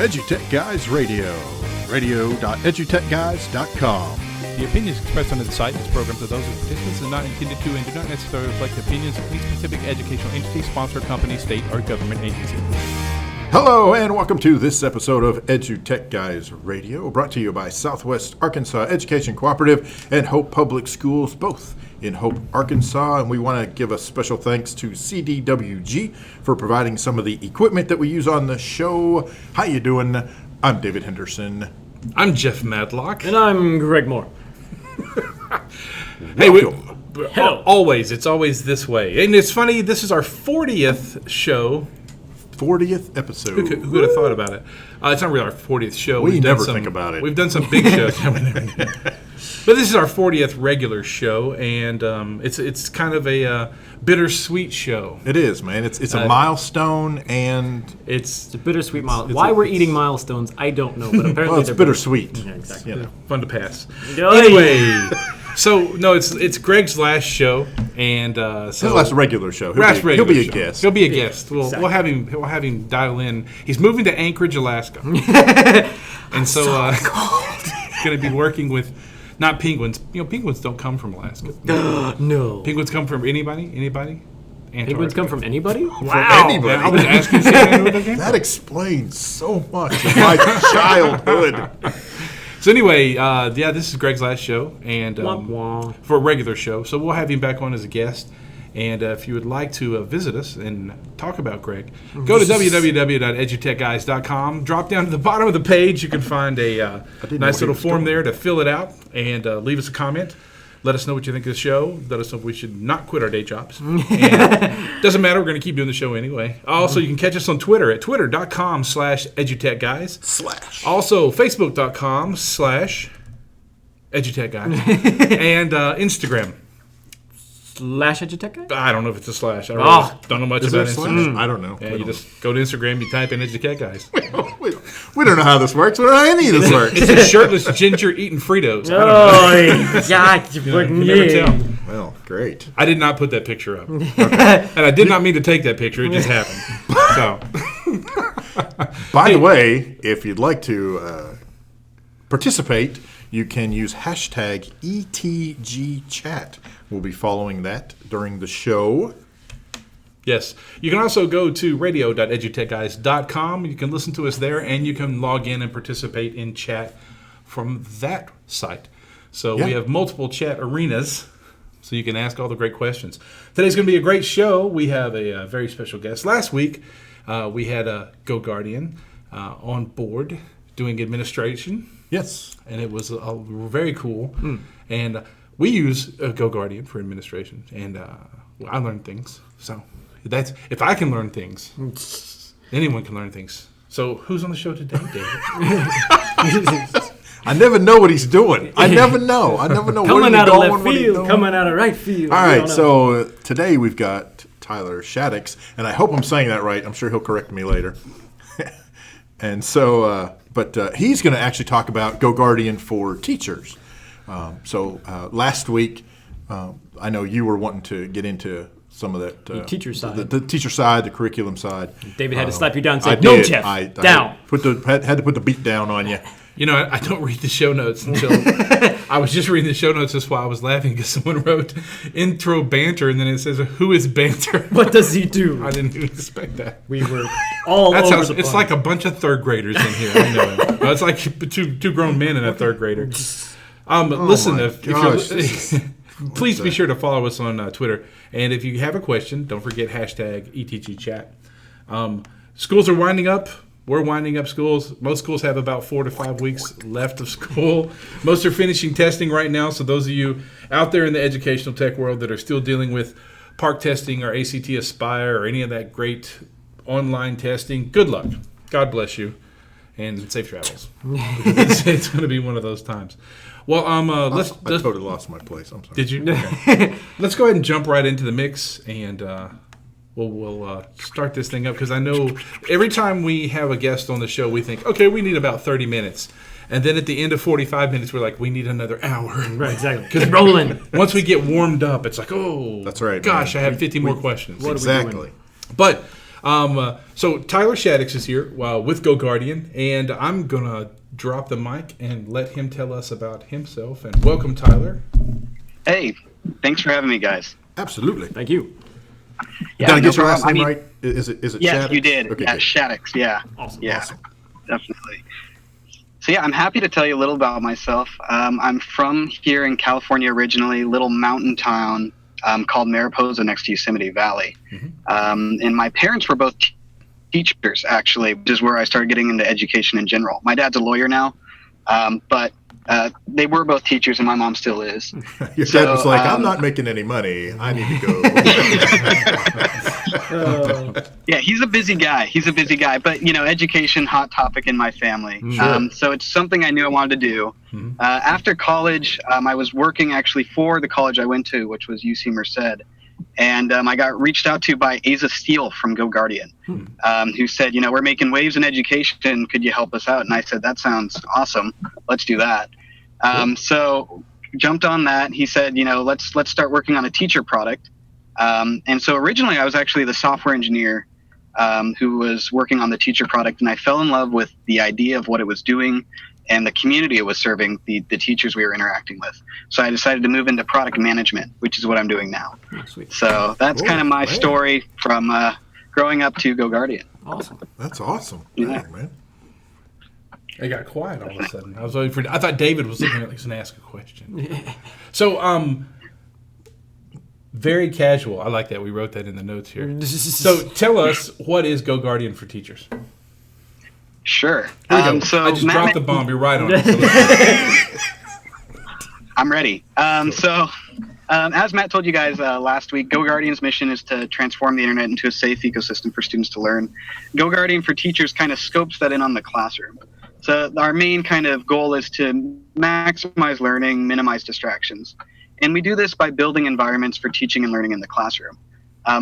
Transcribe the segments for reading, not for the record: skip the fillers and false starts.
EduTechGuys Radio, radio.edutechguys.com. The opinions expressed on the site and its programs are those of participants and not intended to and do not necessarily reflect the opinions of any specific educational entity, sponsor, company, state, or government agency. Hello and welcome to this episode of EduTechGuys Radio, brought to you by Southwest Arkansas Education Cooperative and Hope Public Schools, both in Hope, Arkansas. And we want to give a special thanks to CDWG for providing some of the equipment that we use on the show. How you doing? I'm David Henderson. I'm Jeff Madlock. And I'm Greg Moore. Hey, it's always this way. And it's funny, this is our 40th show. 40th episode. Who could have thought about it? It's not really our 40th show. We never think about it. We've done some big shows. But this is our 40th regular show, and it's kind of a bittersweet show. It is, man. It's a milestone, and it's a bittersweet milestone. Why we're eating milestones, I don't know, but apparently it's bittersweet. Yeah, exactly. You know. Fun to pass. Anyway, so no, it's Greg's last show, and his last regular show. He'll be a guest. He'll be a guest. We'll have him dial in. He's moving to Anchorage, Alaska, and so he's going to be working with. Not penguins. You know, penguins don't come from Alaska. No. Penguins come from anybody? Antarctica. Penguins come from anybody? Wow. From anybody. I was asking you that explains so much of my childhood. So anyway, this is Greg's last show, and for a regular show. So we'll have him back on as a guest. And if you would like to visit us and talk about Greg, go to www.edutechguys.com. Drop down to the bottom of the page. You can find a nice little form there to fill it out and leave us a comment. Let us know what you think of the show. Let us know if we should not quit our day jobs. And doesn't matter. We're going to keep doing the show anyway. Also, you can catch us on Twitter at twitter.com/edutechguys. Also, facebook.com/edutechguys. And Instagram. /EduTech? I don't know if it's a slash. I really don't know much about Instagram. I don't know. Yeah, you just go to Instagram, you type in EduTechGuys. We don't know how this works. We don't know how any of this works. It's a shirtless ginger eating Fritos. You never tell. Well, great. I did not put that picture up. Okay. And I did not mean to take that picture. It just happened. So, by the way, if you'd like to participate, you can use hashtag ETGChat. We'll be following that during the show. Yes. You can also go to radio.edutechguys.com. You can listen to us there, and you can log in and participate in chat from that site. So we have multiple chat arenas, so you can ask all the great questions. Today's going to be a great show. We have a very special guest. Last week, we had a GoGuardian on board doing administration. Yes. And it was very cool. And we use GoGuardian for administration, and I learned things. So that's if I can learn things, anyone can learn things. So who's on the show today, David? I never know what he's doing. I never know. Coming out of left field, coming out of right field. All right, so today we've got Tyler Shaddix, and I hope I'm saying that right. I'm sure he'll correct me later. And so, but he's going to actually talk about GoGuardian for teachers. So last week, I know you were wanting to get into some of that the teacher side, the teacher side, the curriculum side. David had to slap you down and say, "No, Jeff, down." Had to put the beat down on you. You know, I don't read the show notes until I was just reading the show notes. That's why I was laughing because someone wrote intro banter and then it says, "Who is banter?" What does he do? I didn't even expect that. We were all over the place. It's like a bunch of third graders in here. I know it. It's like two grown men and a third grader. Listen, please be sure to follow us on Twitter. And if you have a question, don't forget hashtag ETGChat. Schools are winding up. We're winding up schools. Most schools have about 4 to 5 weeks left of school. Most are finishing testing right now. So those of you out there in the educational tech world that are still dealing with PARCC testing or ACT Aspire or any of that great online testing, good luck. God bless you. And safe travels. It's going to be one of those times. Well, I totally lost my place. I'm sorry. Did you? Okay. Let's go ahead and jump right into the mix, and we'll start this thing up because I know every time we have a guest on the show, we think, okay, we need about 30 minutes. And then at the end of 45 minutes, we're like, we need another hour. Right, exactly. Because rolling. Once we get warmed up, it's like, oh, that's right. Gosh, man. I have 50 more questions. Exactly. But So Tyler Shaddix is here with GoGuardian, and I'm going to drop the mic and let him tell us about himself. And welcome, Tyler. Hey, thanks for having me, guys. Absolutely. Thank you. Did I get your last name right? Is it Yes, Shaddix? you did. Okay, Yeah, good. Shaddix. Yeah. Awesome. Yeah, Awesome. definitely. So yeah, I'm happy to tell you a little about myself. I'm from here in California originally, a little mountain town called Mariposa next to Yosemite Valley. And my parents were both teachers, actually, which is where I started getting into education in general. My dad's a lawyer now, but they were both teachers, and my mom still is. Your dad was like, I'm not making any money. I need to go. Yeah, he's a busy guy. But, education, hot topic in my family. Sure. So it's something I knew I wanted to do. After college, I was working actually for the college I went to, which was UC Merced. And I got reached out to by Asa Steele from GoGuardian, who said, we're making waves in education. Could you help us out? And I said, that sounds awesome. Let's do that. So jumped on that. He said, let's start working on a teacher product. And so originally I was actually the software engineer who was working on the teacher product. And I fell in love with the idea of what it was doing and the community it was serving, the teachers we were interacting with. So I decided to move into product management, which is what I'm doing now. Oh, sweet. So that's kind of my story from growing up to GoGuardian. Awesome. That's awesome. Yeah. Dang, man. It got quiet all of a sudden. I thought David was looking at me to ask a question. So, very casual. I like that. We wrote that in the notes here. So tell us, what is GoGuardian for teachers? Sure. Here we go. So I just Matt dropped the bomb. You're right on it. I'm ready. As Matt told you guys last week, GoGuardian's mission is to transform the internet into a safe ecosystem for students to learn. GoGuardian for Teachers kind of scopes that in on the classroom. So our main kind of goal is to maximize learning, minimize distractions. And we do this by building environments for teaching and learning in the classroom.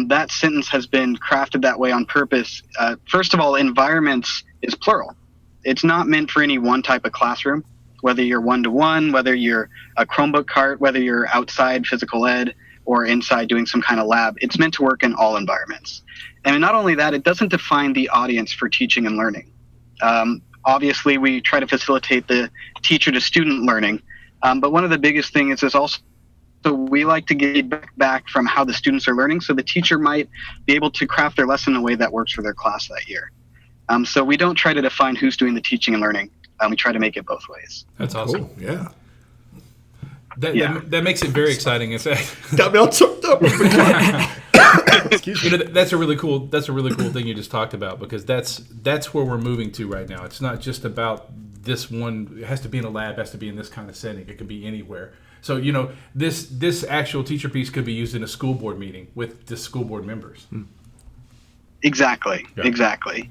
That sentence has been crafted that way on purpose. First of all, environments is plural. It's not meant for any one type of classroom, whether you're one-to-one, whether you're a Chromebook cart, whether you're outside physical ed or inside doing some kind of lab. It's meant to work in all environments. And not only that, it doesn't define the audience for teaching and learning. Obviously, we try to facilitate the teacher-to-student learning, but one of the biggest things is also we like to get back from how the students are learning, so the teacher might be able to craft their lesson in a way that works for their class that year. So we don't try to define who's doing the teaching and learning. We try to make it both ways. That's awesome. Cool. Yeah. That makes it very exciting. Got me all choked up. Excuse me. That's a really cool thing you just talked about, because that's where we're moving to right now. It's not just about this one. It has to be in a lab. It has to be in this kind of setting. It could be anywhere. So this actual teacher piece could be used in a school board meeting with the school board members. Exactly. Yeah. Exactly.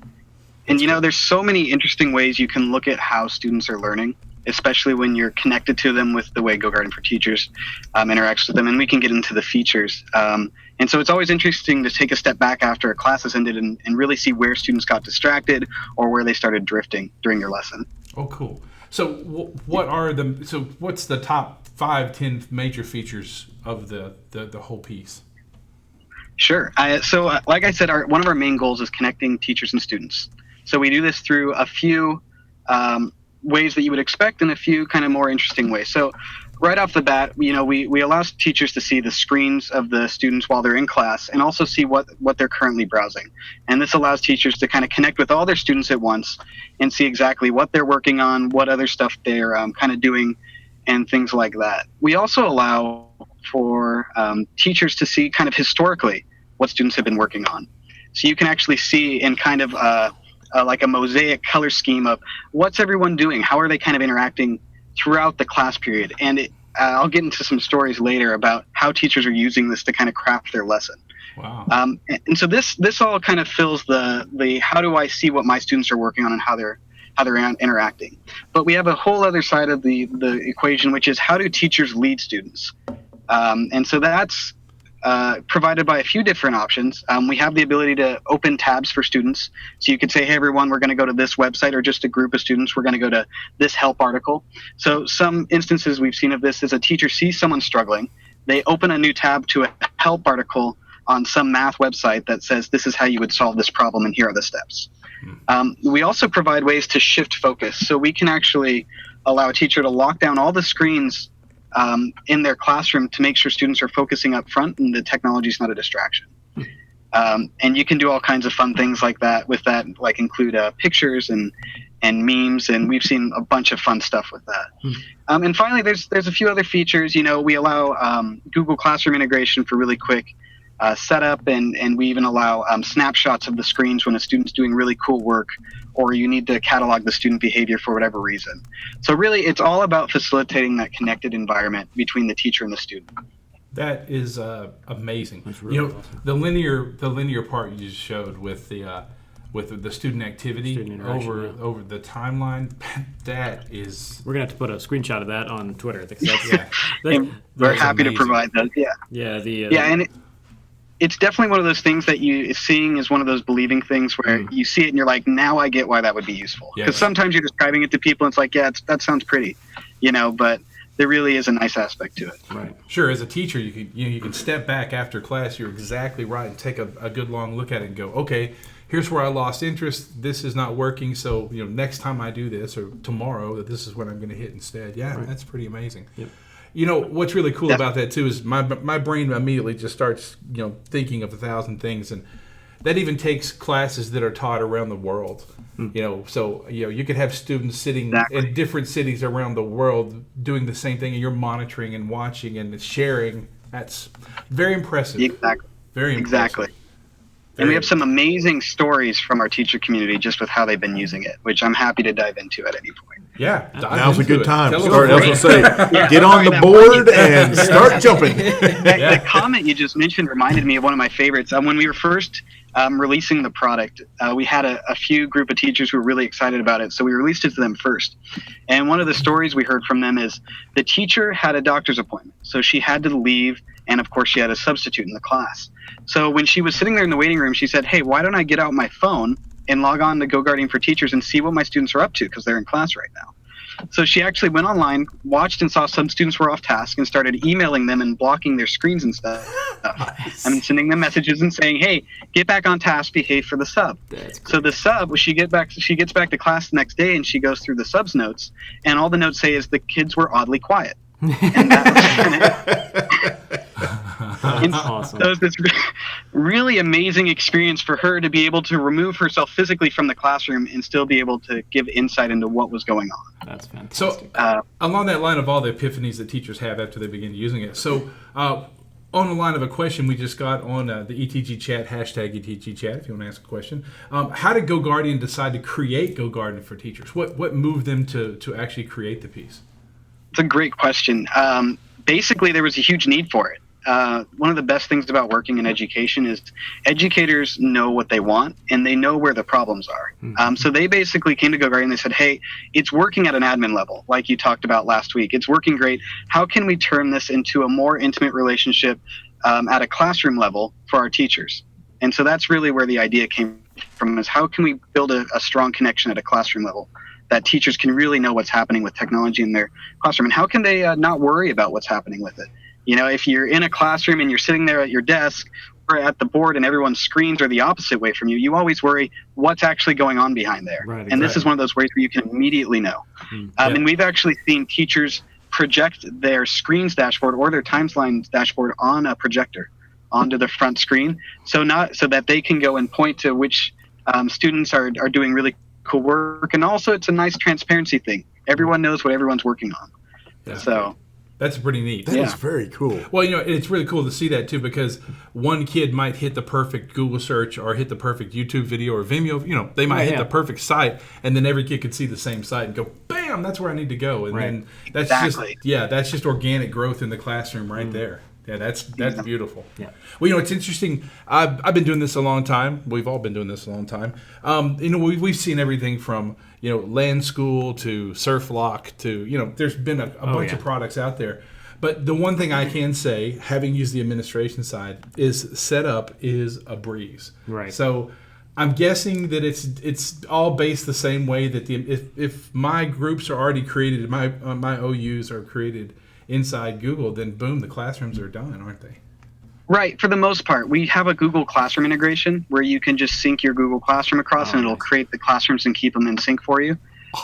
And there's so many interesting ways you can look at how students are learning, especially when you're connected to them with the way GoGuardian for Teachers interacts with them, and we can get into the features. And so it's always interesting to take a step back after a class has ended and really see where students got distracted or where they started drifting during your lesson. Oh, cool. So what's the top 5-10 major features of the whole piece? Sure. Like I said, one of our main goals is connecting teachers and students. So we do this through a few ways that you would expect and a few kind of more interesting ways. So right off the bat, we allow teachers to see the screens of the students while they're in class and also see what they're currently browsing. And this allows teachers to kind of connect with all their students at once and see exactly what they're working on, what other stuff they're kind of doing, and things like that. We also allow for teachers to see kind of historically what students have been working on. So you can actually see in kind of like a mosaic color scheme of what's everyone doing, how are they kind of interacting throughout the class period. And I'll get into some stories later about how teachers are using this to kind of craft their lesson. Wow. And so this all kind of fills the how do I see what my students are working on and how they're interacting. But we have a whole other side of the equation, which is how do teachers lead students? And so that's provided by a few different options. We have the ability to open tabs for students. So you could say, hey, everyone, we're going to go to this website, or just a group of students, we're going to go to this help article. So some instances we've seen of this is a teacher sees someone struggling. They open a new tab to a help article on some math website that says this is how you would solve this problem and here are the steps. We also provide ways to shift focus. So we can actually allow a teacher to lock down all the screens in their classroom to make sure students are focusing up front and the technology is not a distraction. And you can do all kinds of fun things like that with that, like include pictures and memes, and we've seen a bunch of fun stuff with that. And finally, there's a few other features. We allow Google Classroom integration for really quick setup, and we even allow snapshots of the screens when a student's doing really cool work, or you need to catalog the student behavior for whatever reason. So really, it's all about facilitating that connected environment between the teacher and the student. That is amazing. That's really awesome. The linear part you just showed with the student activity over the timeline. That is. We're gonna have to put a screenshot of that on Twitter. I think that's We're happy to provide those. And it's definitely one of those things that seeing is one of those believing things where you see it and you're like, now I get why that would be useful. Because sometimes you're describing it to people and it's like, that sounds pretty, but there really is a nice aspect to it. Right. Sure. As a teacher, you can step back after class. You're exactly right, and take a good long look at it and go, okay, here's where I lost interest. This is not working. So next time I do this, or tomorrow, this is what I'm going to hit instead. Yeah, right. That's pretty amazing. Yep. What's really cool about that too is my brain immediately just starts thinking of 1,000 things, and that even takes classes that are taught around the world. So you could have students sitting in different cities around the world doing the same thing, and you're monitoring and watching and sharing. That's very impressive. Exactly. Very impressive. Exactly. And we have some amazing stories from our teacher community just with how they've been using it, which I'm happy to dive into at any point. Yeah, now's a good time. Get on the board and start jumping. The comment you just mentioned reminded me of one of my favorites. When we were first releasing the product, we had a few group of teachers who were really excited about it, so we released it to them first. And one of the stories we heard from them is the teacher had a doctor's appointment, so she had to leave, and of course she had a substitute in the class. So when she was sitting there in the waiting room, she said, hey, why don't I get out my phone and log on to GoGuardian for Teachers and see what my students are up to, because they're in class right now. So she actually went online, watched and saw some students were off task, and started emailing them and blocking their screens and stuff. Nice. And sending them messages and saying, hey, get back on task, behave for the sub. So the sub, she gets back to class the next day, and she goes through the sub's notes, and all the notes say is the kids were oddly quiet. And That's awesome. So it's this really amazing experience for her to be able to remove herself physically from the classroom and still be able to give insight into what was going on. That's fantastic. So along that line of all the epiphanies that teachers have after they begin using it, so on the line of a question we just got on the ETG chat, hashtag ETG chat, if you want to ask a question, how did GoGuardian decide to create GoGuardian for Teachers? What moved them to actually create the piece? It's a great question. Basically, there was a huge need for it. One of the best things about working in education is educators know what they want and they know where the problems are. So they basically came to GoGuardian and they said, hey, it's working at an admin level, like you talked about last week. It's working great. How can we turn this into a more intimate relationship at a classroom level for our teachers? And so that's really where the idea came from, is how can we build a strong connection at a classroom level that teachers can really know what's happening with technology in their classroom, and how can they not worry about what's happening with it? If you're in a classroom and you're sitting there at your desk or at the board and everyone's screens are the opposite way from you, you always worry what's actually going on behind there. Right, exactly. And this is one of those ways where you can immediately know. And we've actually seen teachers project their screens dashboard or their timeline dashboard on a projector onto the front screen, so that they can go and point to which students are doing really cool work. And also it's a nice transparency thing. Everyone knows what everyone's working on. Yeah. So that's pretty neat. That is very cool. Well, it's really cool to see that too, because one kid might hit the perfect Google search or hit the perfect YouTube video or Vimeo. They might hit the perfect site, and then every kid could see the same site and go, bam, that's where I need to go. And then that's that's just organic growth in the classroom right there. Yeah, that's beautiful. Yeah. Well, it's interesting. I've been doing this a long time. We've all been doing this a long time. We've seen everything from Land School to SurfLock to there's been a bunch of products out there. But the one thing I can say, having used the administration side, is setup is a breeze. Right. So I'm guessing that it's all based the same way that if my groups are already created, my OUs are created inside Google, then boom, the classrooms are done, aren't they? Right. For the most part, we have a Google Classroom integration where you can just sync your Google Classroom across, and it'll create the classrooms and keep them in sync for you.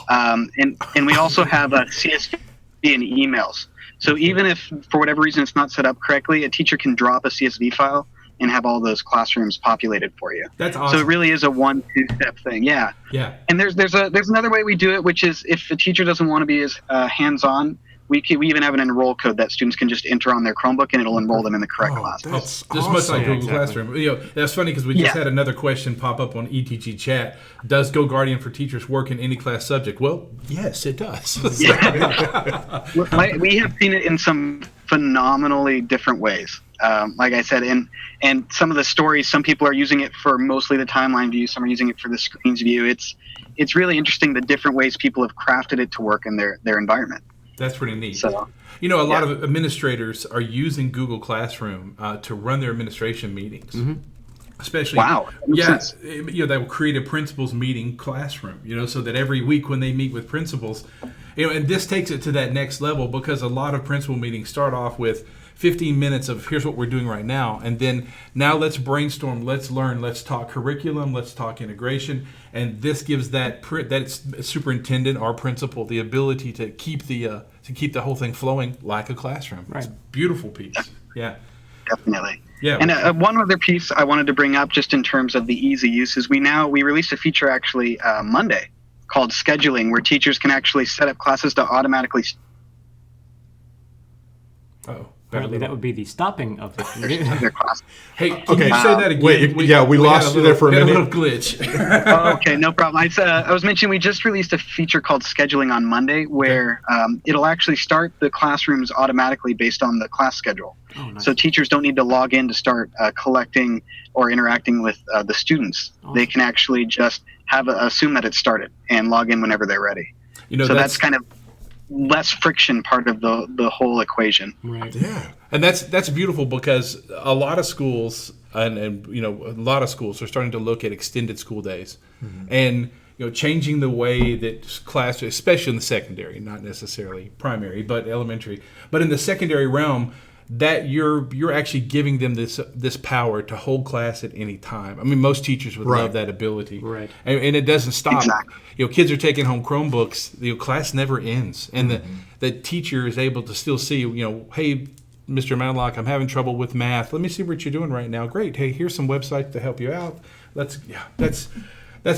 And we also have a CSV and emails. So even if for whatever reason it's not set up correctly, a teacher can drop a CSV file and have all those classrooms populated for you. That's awesome. So it really is a 1-2 step thing. Yeah. Yeah. And there's another way we do it, which is if a teacher doesn't want to be as hands-on, we even have an enroll code that students can just enter on their Chromebook, and it'll enroll them in the correct class. That's Just awesome. much like Google exactly. Classroom. That's funny because we just had another question pop up on ETG chat. Does GoGuardian for Teachers work in any class subject? Well, yes, it does. We have seen it in some phenomenally different ways. Like I said, and some of the stories, some people are using it for mostly the timeline view, some are using it for the screens view. It's really interesting the different ways people have crafted it to work in their environment. That's pretty neat. So, a lot of administrators are using Google Classroom to run their administration meetings. Especially, wow. They will create a principals meeting classroom, so that every week when they meet with principals, and this takes it to that next level because a lot of principal meetings start off with 15 minutes of here's what we're doing right now, and then now let's brainstorm, let's learn, let's talk curriculum, let's talk integration, and this gives that superintendent or principal the ability to keep the whole thing flowing like a classroom. Right. It's a beautiful piece. Yeah. Definitely. Yeah. And one other piece I wanted to bring up just in terms of the easy use is we released a feature actually Monday called scheduling, where teachers can actually set up classes to automatically Apparently, that would be the stopping of their class. Hey, can you say that again? Wait, we lost you there for a minute. A little glitch. Okay, no problem. I was mentioning we just released a feature called scheduling on Monday where it'll actually start the classrooms automatically based on the class schedule. Oh, nice. So teachers don't need to log in to start collecting or interacting with the students. Awesome. They can actually just assume that it's started and log in whenever they're ready. So that's kind of less friction part of the whole equation. Right. Yeah. And that's beautiful because a lot of schools and a lot of schools are starting to look at extended school days and changing the way that class, especially in the secondary, not necessarily primary, but elementary, but in the secondary realm, that you're actually giving them this power to hold class at any time. I mean, most teachers would love that ability, right? And it doesn't stop. Exactly. Kids are taking home Chromebooks. Class never ends, and the teacher is able to still see. Hey, Mr. Matlock, I'm having trouble with math. Let me see what you're doing right now. Great. Hey, here's some websites to help you out. That's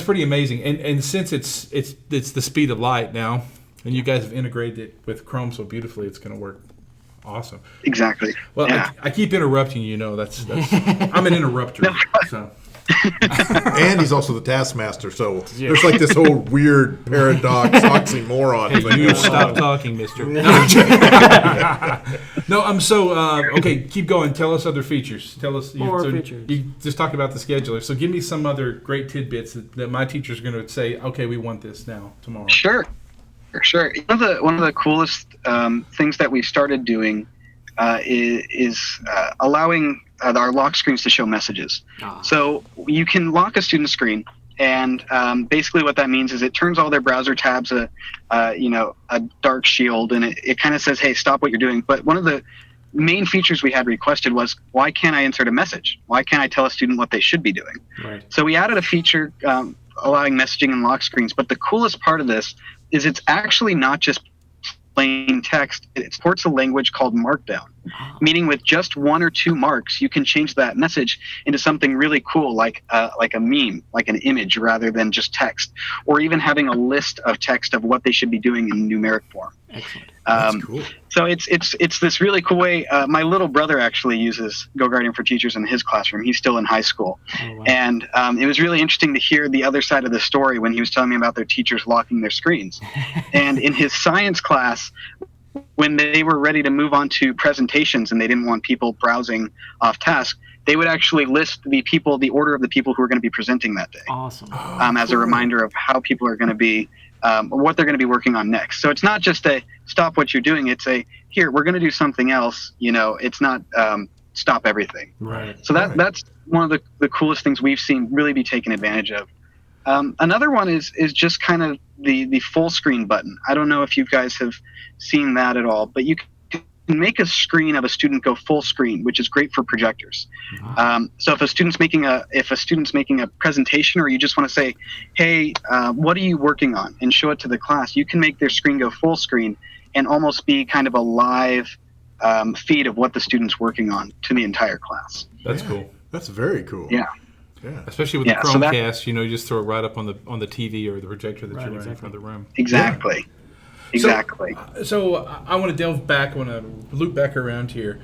pretty amazing. And since it's the speed of light now, and you guys have integrated it with Chrome so beautifully, it's going to work. Awesome. Exactly. Well, yeah. I keep interrupting you. That's I'm an interrupter. So. And he's also the taskmaster, so there's like this whole weird paradox, oxymoron thing. You stop talking, mister. No, I'm so okay. Keep going. Tell us other features. Tell us More features. You just talked about the scheduler. So give me some other great tidbits that my teachers are going to say. Okay, we want this now tomorrow. Sure. One of the coolest things that we started doing is allowing our lock screens to show messages. So you can lock a student screen, and basically what that means is it turns all their browser tabs a dark shield, and it kind of says, hey, stop what you're doing. But one of the main features we had requested was, why can't I insert a message? Why can't I tell a student what they should be doing? Right. So we added a feature allowing messaging in lock screens, but the coolest part of this is it's actually not just plain text. It supports a language called Markdown, meaning with just 1 or 2 marks, you can change that message into something really cool, like a meme, like an image, rather than just text, or even having a list of text of what they should be doing in numeric form. Excellent. That's cool. So it's this really cool way. My little brother actually uses GoGuardian for Teachers in his classroom. He's still in high school. Oh, wow. And it was really interesting to hear the other side of the story when he was telling me about their teachers locking their screens. And in his science class, when they were ready to move on to presentations and they didn't want people browsing off task, they would actually list the order of the people who are going to be presenting that day. Awesome. As a reminder of how people are going to be, what they're going to be working on next. So it's not just a stop what you're doing. It's a, here, we're going to do something else. It's not stop everything. Right. So that's one of the coolest things we've seen really be taken advantage of. Another one is just kind of the full screen button. I don't know if you guys have seen that at all, but you can make a screen of a student go full screen, which is great for projectors. So if a student's making a presentation, or you just want to say, hey, what are you working on, and show it to the class, you can make their screen go full screen and almost be kind of a live feed of what the student's working on to the entire class. That's cool. That's very cool. Yeah. Especially with the Chromecast, you just throw it right up on the TV or the projector that you're running from the room. Exactly. Yeah. Exactly. So I want to delve back. I want to loop back around here.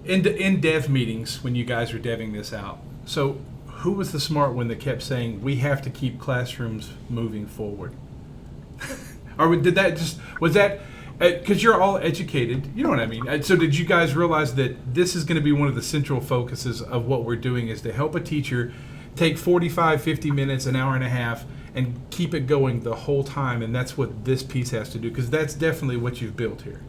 In dev meetings, when you guys were deving this out, so who was the smart one that kept saying, we have to keep classrooms moving forward? Or did that was that, because you're all educated, you know what I mean? So did you guys realize that this is going to be one of the central focuses of what we're doing, is to help a teacher take 45, 50 minutes, an hour and a half, and keep it going the whole time, and that's what this piece has to do, because that's definitely what you've built here.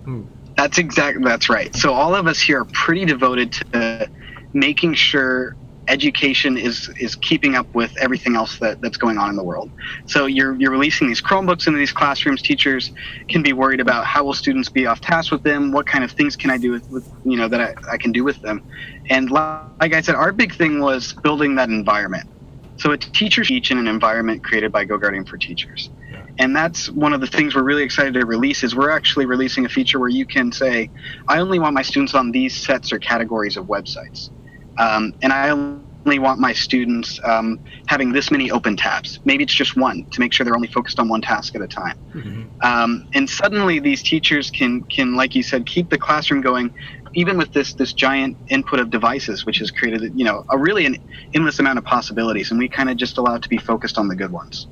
That's right. So all of us here are pretty devoted to making sure education is keeping up with everything else that's going on in the world. So you're releasing these Chromebooks into these classrooms. Teachers can be worried about how will students be off task with them, what kind of things can I do with that I can do with them. And like I said, our big thing was building that environment. So a teacher teach in an environment created by GoGuardian for teachers. Yeah. And that's one of the things we're really excited to release, is we're actually releasing a feature where you can say, I only want my students on these sets or categories of websites. And I only want my students having this many open tabs. Maybe it's just one, to make sure they're only focused on one task at a time. Mm-hmm. And suddenly these teachers can, like you said, keep the classroom going, even with this giant input of devices, which has created, a really an endless amount of possibilities. And we kind of just allow it to be focused on the good ones.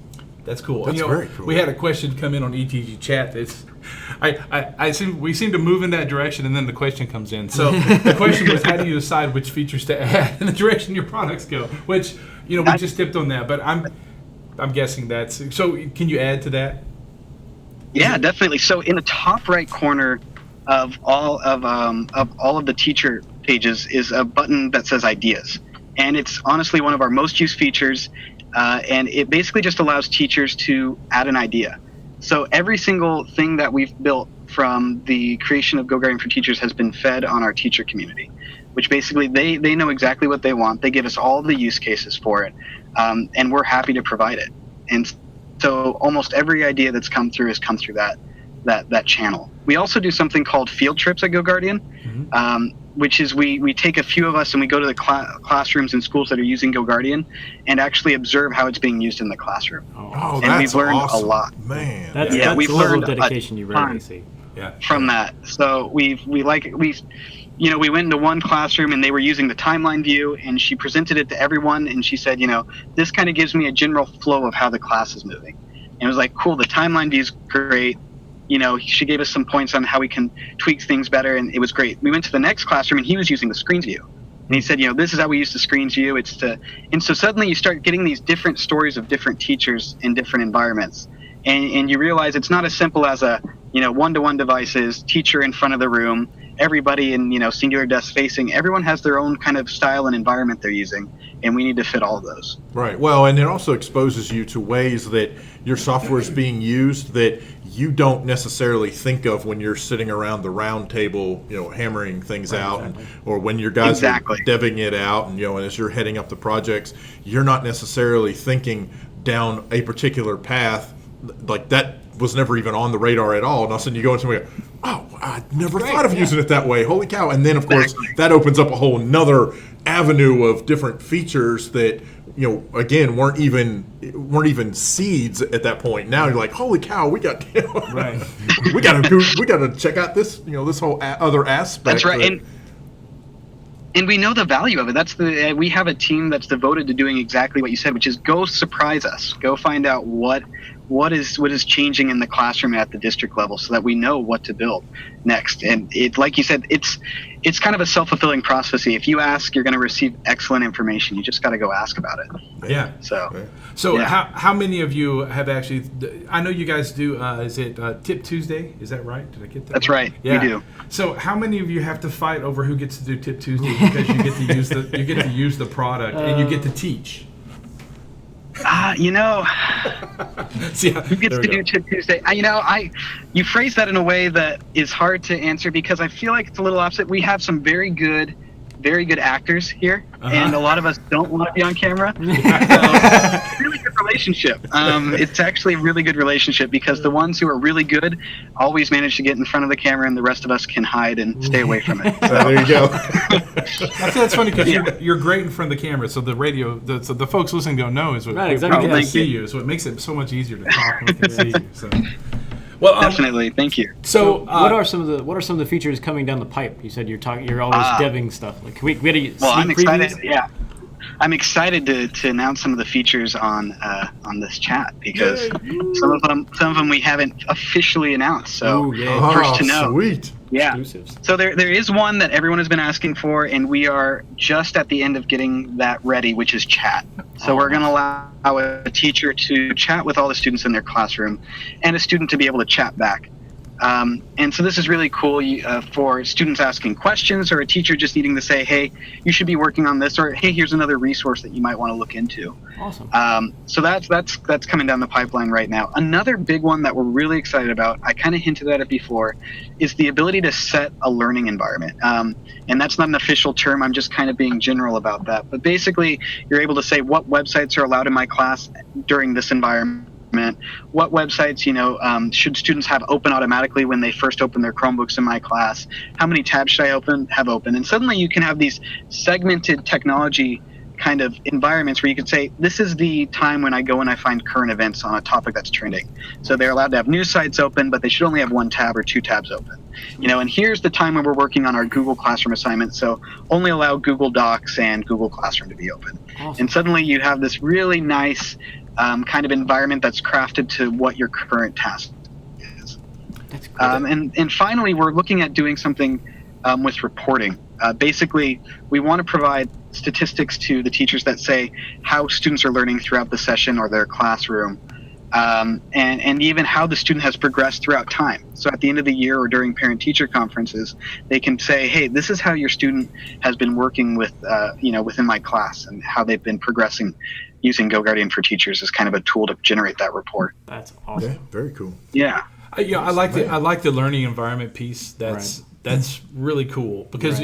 That's cool. That's very cool. We had a question come in on ETG chat. We seem to move in that direction, and then the question comes in. So the question was, how do you decide which features to add in the direction your products go? Which, we just tipped on that, but I'm guessing that's so. Can you add to that? Yeah, definitely. So in the top right corner of all of the teacher pages is a button that says ideas, and it's honestly one of our most used features. And it basically just allows teachers to add an idea. So every single thing that we've built from the creation of GoGuardian for Teachers has been fed on our teacher community, which basically they know exactly what they want. They give us all the use cases for it, and we're happy to provide it. And so almost every idea that's come through has come through that channel. We also do something called field trips at GoGuardian, which is we take a few of us and we go to the classrooms and schools that are using GoGuardian and actually observe how it's being used in the classroom. Oh, and that's we've learned awesome. a lot. Man. That's we've a level learned of dedication you rarely see. From that. So we went into one classroom and they were using the timeline view, and she presented it to everyone, and she said, this kind of gives me a general flow of how the class is moving. And it was like, cool, the timeline view is great. She gave us some points on how we can tweak things better, and it was great. We went to the next classroom, and he was using the screens view. And he said, this is how we use the screens view. And so suddenly you start getting these different stories of different teachers in different environments. And you realize it's not as simple as a, one-to-one devices, teacher in front of the room, everybody in, singular desk facing. Everyone has their own kind of style and environment they're using, and we need to fit all of those. Right. Well, and it also exposes you to ways that your software is being used that you don't necessarily think of when you're sitting around the round table, hammering things out, or when your guys are deving it out, and and as you're heading up the projects, you're not necessarily thinking down a particular path. Like that was never even on the radar at all. And all of a sudden you go into it, oh, I never thought of using it that way. Holy cow. And then, of course, that opens up a whole nother avenue of different features that, again, weren't even seeds at that point. Now you're like, holy cow, we got we got to check out this, this whole other aspect. That's right. And we know the value of it. We have a team that's devoted to doing exactly what you said, which is go surprise us. Go find out what is changing in the classroom at the district level, so that we know what to build next. And it, like you said, it's kind of a self-fulfilling prophecy. If you ask, you're going to receive excellent information. You just got to go ask about it. Yeah. So how many of you have actually? I know you guys do. Is it Tip Tuesday? Is that right? Did I get that? That's right. Yeah. We do. So how many of you have to fight over who gets to do Tip Tuesday because you get to use the product and you get to teach? See, Who gets there to we do go. Tip Tuesday? You phrase that in a way that is hard to answer because I feel like it's a little opposite. We have some very good actors here, and a lot of us don't want to be on camera. So it's a really good relationship. It's actually a really good relationship because the ones who are really good always manage to get in front of the camera, and the rest of us can hide and stay away from it. So, There you go. I think that's funny because you're great in front of the camera, so the radio, so the folks listening don't know is what Right, exactly. we can Thank see you. you, so it makes it so much easier to talk when we can see you. So, well, definitely, thank you. So, what are some of the features coming down the pipe? You said you're always deving stuff. Like, can we get Well, I'm sneak excited. previews? Yeah, I'm excited to announce some of the features on this chat because some of them we haven't officially announced. So Ooh, yeah. first to know. Sweet. Yeah. Exclusives. So there is one that everyone has been asking for, and we are just at the end of getting that ready, which is chat. So we're going to allow a teacher to chat with all the students in their classroom, and a student to be able to chat back. And so this is really cool for students asking questions or a teacher just needing to say, hey, you should be working on this, or hey, here's another resource that you might want to look into. Awesome. So that's coming down the pipeline right now. Another big one that we're really excited about, I kind of hinted at it before, is the ability to set a learning environment. And that's not an official term. I'm just kind of being general about that. But basically, you're able to say what websites are allowed in my class during this environment. What websites, should students have open automatically when they first open their Chromebooks in my class? How many tabs should I have open? And suddenly you can have these segmented technology kind of environments where you can say, this is the time when I go and I find current events on a topic that's trending. So they're allowed to have news sites open, but they should only have one tab or two tabs open. And here's the time when we're working on our Google Classroom assignment. So only allow Google Docs and Google Classroom to be open. Awesome. And suddenly you have this really nice kind of environment that's crafted to what your current task is. That's great. And finally, we're looking at doing something with reporting. Basically, we want to provide statistics to the teachers that say how students are learning throughout the session or their classroom, and even how the student has progressed throughout time. So at the end of the year or during parent-teacher conferences, they can say, hey, this is how your student has been working with, within my class and how they've been progressing using GoGuardian for Teachers as kind of a tool to generate that report. That's awesome. Yeah, very cool. Yeah. I like the learning environment piece. That's really cool because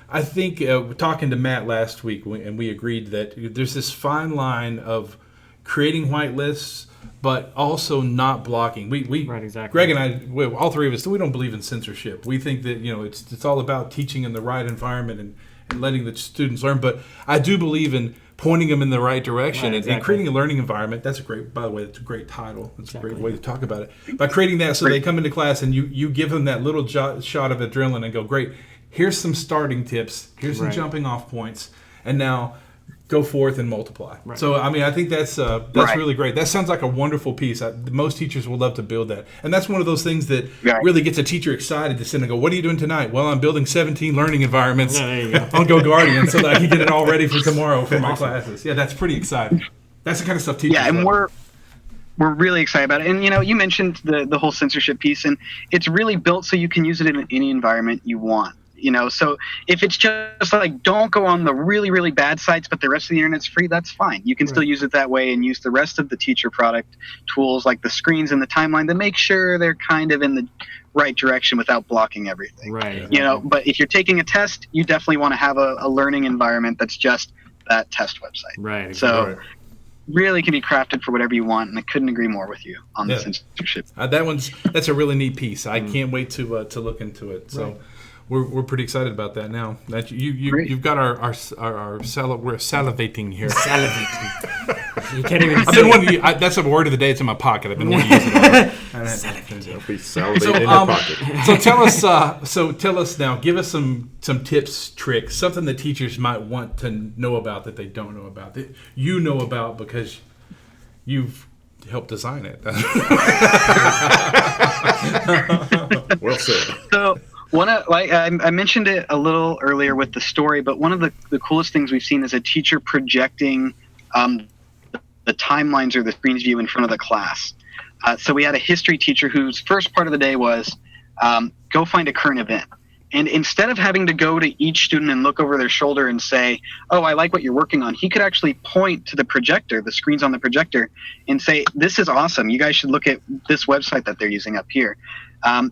I think talking to Matt last week and we agreed that there's this fine line of creating white lists but also not blocking. We Right, exactly. Greg and I, all three of us, we don't believe in censorship. We think that it's all about teaching in the right environment and letting the students learn. But I do believe in pointing them in the right direction and creating a learning environment. That's a great, by the way, that's a great title. That's a great way to talk about it. By creating that so they come into class and you give them that little shot of adrenaline and go, great, here's some starting tips, here's some jumping off points, and now go forth and multiply. Right. So, I think that's really great. That sounds like a wonderful piece. Most teachers would love to build that. And that's one of those things that really gets a teacher excited to sit and go, what are you doing tonight? Well, I'm building 17 learning environments on GoGuardian so that I can get it all ready for tomorrow for my classes. Yeah, that's pretty exciting. That's the kind of stuff teachers love. We're really excited about it. And, you mentioned the whole censorship piece, and it's really built so you can use it in any environment you want. So if it's just like, don't go on the really, really bad sites, but the rest of the internet's free, that's fine. You can still use it that way and use the rest of the teacher product tools like the screens and the timeline to make sure they're kind of in the right direction without blocking everything. Right. But if you're taking a test, you definitely want to have a learning environment that's just that test website. Right. So really can be crafted for whatever you want, and I couldn't agree more with you on the censorship. That's a really neat piece. I can't wait to look into it. So we're pretty excited about that now. That you've got we're salivating here. You can't even. I've been wanting to, that's a word of the day. It's in my pocket. I've been wanting to use it. Don't be salivating in your pocket. So tell us now. Give us some tips, tricks, something that teachers might want to know about that they don't know about, that you know about because you've helped design it. Well said. So I mentioned it a little earlier with the story, but one of the coolest things we've seen is a teacher projecting the timelines or the screens view in front of the class. So we had a history teacher whose first part of the day was go find a current event. And instead of having to go to each student and look over their shoulder and say, oh, I like what you're working on, he could actually point to the projector, the screens on the projector, and say, this is awesome. You guys should look at this website that they're using up here.